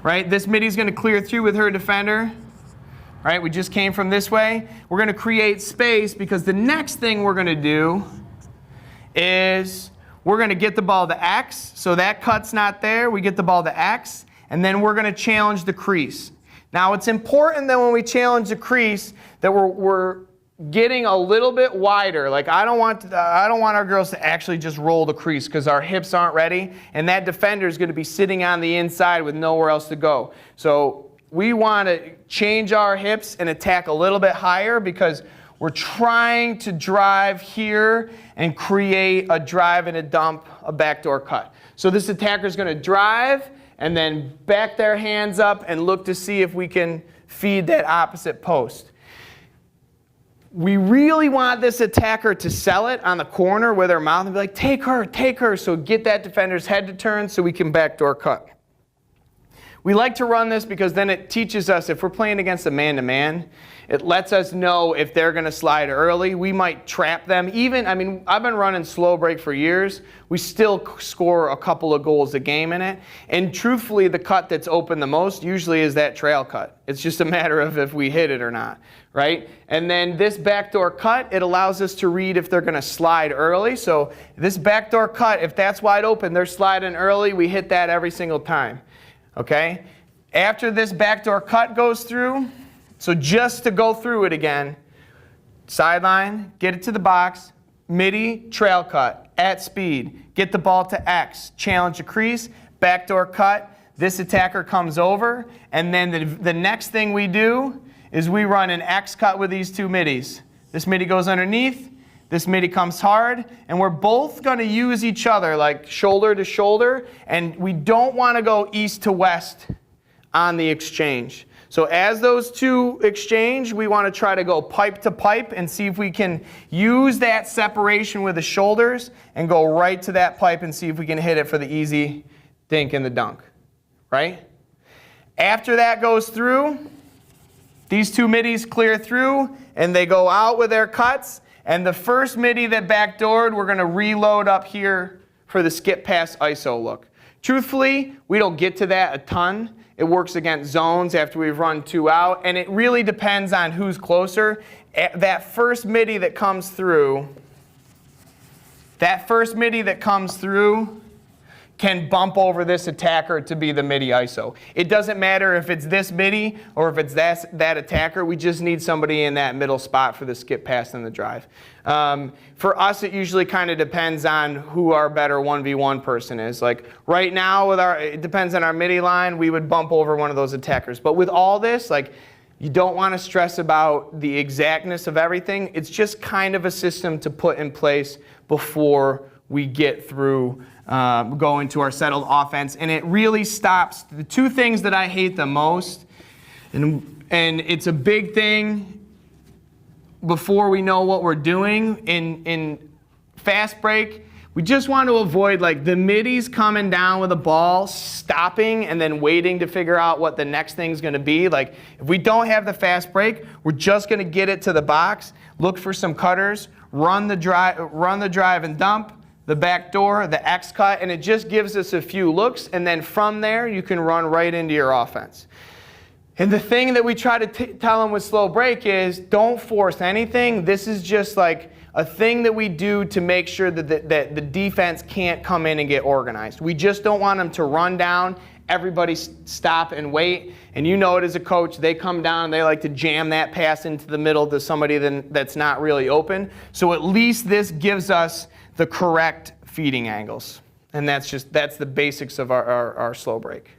right? This midi's going to clear through with her defender. Right, we just came from this way. We're going to create space because the next thing we're going to do is we're going to get the ball to X. So that cut's not there. We get the ball to X, and then we're going to challenge the crease. Now it's important that when we challenge the crease that we're getting a little bit wider. Like I don't want our girls to actually just roll the crease because our hips aren't ready, and that defender is going to be sitting on the inside with nowhere else to go. So we want to change our hips and attack a little bit higher because we're trying to drive here and create a drive and a dump, a backdoor cut. So this attacker is going to drive and then back their hands up and look to see if we can feed that opposite post. We really want this attacker to sell it on the corner with her mouth and be like, take her, take her. So get that defender's head to turn so we can backdoor cut. We like to run this because then it teaches us if we're playing against a man-to-man, it lets us know if they're going to slide early. We might trap them. I've been running slow break for years. We still score a couple of goals a game in it. And truthfully, the cut that's open the most usually is that trail cut. It's just a matter of if we hit it or not, right? And then this backdoor cut, it allows us to read if they're going to slide early. So this backdoor cut, if that's wide open, they're sliding early, we hit that every single time. Okay? After this backdoor cut goes through, so just to go through it again, sideline, get it to the box, midi, trail cut, at speed, get the ball to X, challenge the crease, backdoor cut, this attacker comes over, and then the next thing we do is we run an X cut with these two midis. This midi goes underneath, this midi comes hard, and we're both going to use each other like shoulder to shoulder, and we don't want to go east to west on the exchange. So as those two exchange, we want to try to go pipe to pipe and see if we can use that separation with the shoulders and go right to that pipe and see if we can hit it for the easy dink and the dunk, right? After that goes through, these two midis clear through, and they go out with their cuts. And the first midi that backdoored, we're going to reload up here for the skip pass ISO look. Truthfully, we don't get to that a ton. It works against zones after we've run two out, and it really depends on who's closer. That first midi that comes through, can bump over this attacker to be the midi ISO. It doesn't matter if it's this midi or if it's that attacker. We just need somebody in that middle spot for the skip pass and the drive. For us, it usually kind of depends on who our better 1v1 person is. Like right now, it depends on our midi line, we would bump over one of those attackers. But with all this, like, you don't want to stress about the exactness of everything. It's just kind of a system to put in place before we get through go into our settled offense, and it really stops the two things that I hate the most, and it's a big thing before we know what we're doing in fast break. We just want to avoid like the middies coming down with a ball, stopping, and then waiting to figure out what the next thing's going to be. Like if we don't have the fast break, we're just going to get it to the box, look for some cutters, run the drive and dump, the back door, the X cut, and it just gives us a few looks, and then from there you can run right into your offense. And the thing that we try to tell them with slow break is don't force anything. This is just like a thing that we do to make sure that the defense can't come in and get organized. We just don't want them to run down, everybody stop and wait, and you know it as a coach, they come down, they like to jam that pass into the middle to somebody that's not really open. So at least this gives us the correct feeding angles. And that's the basics of our slow break.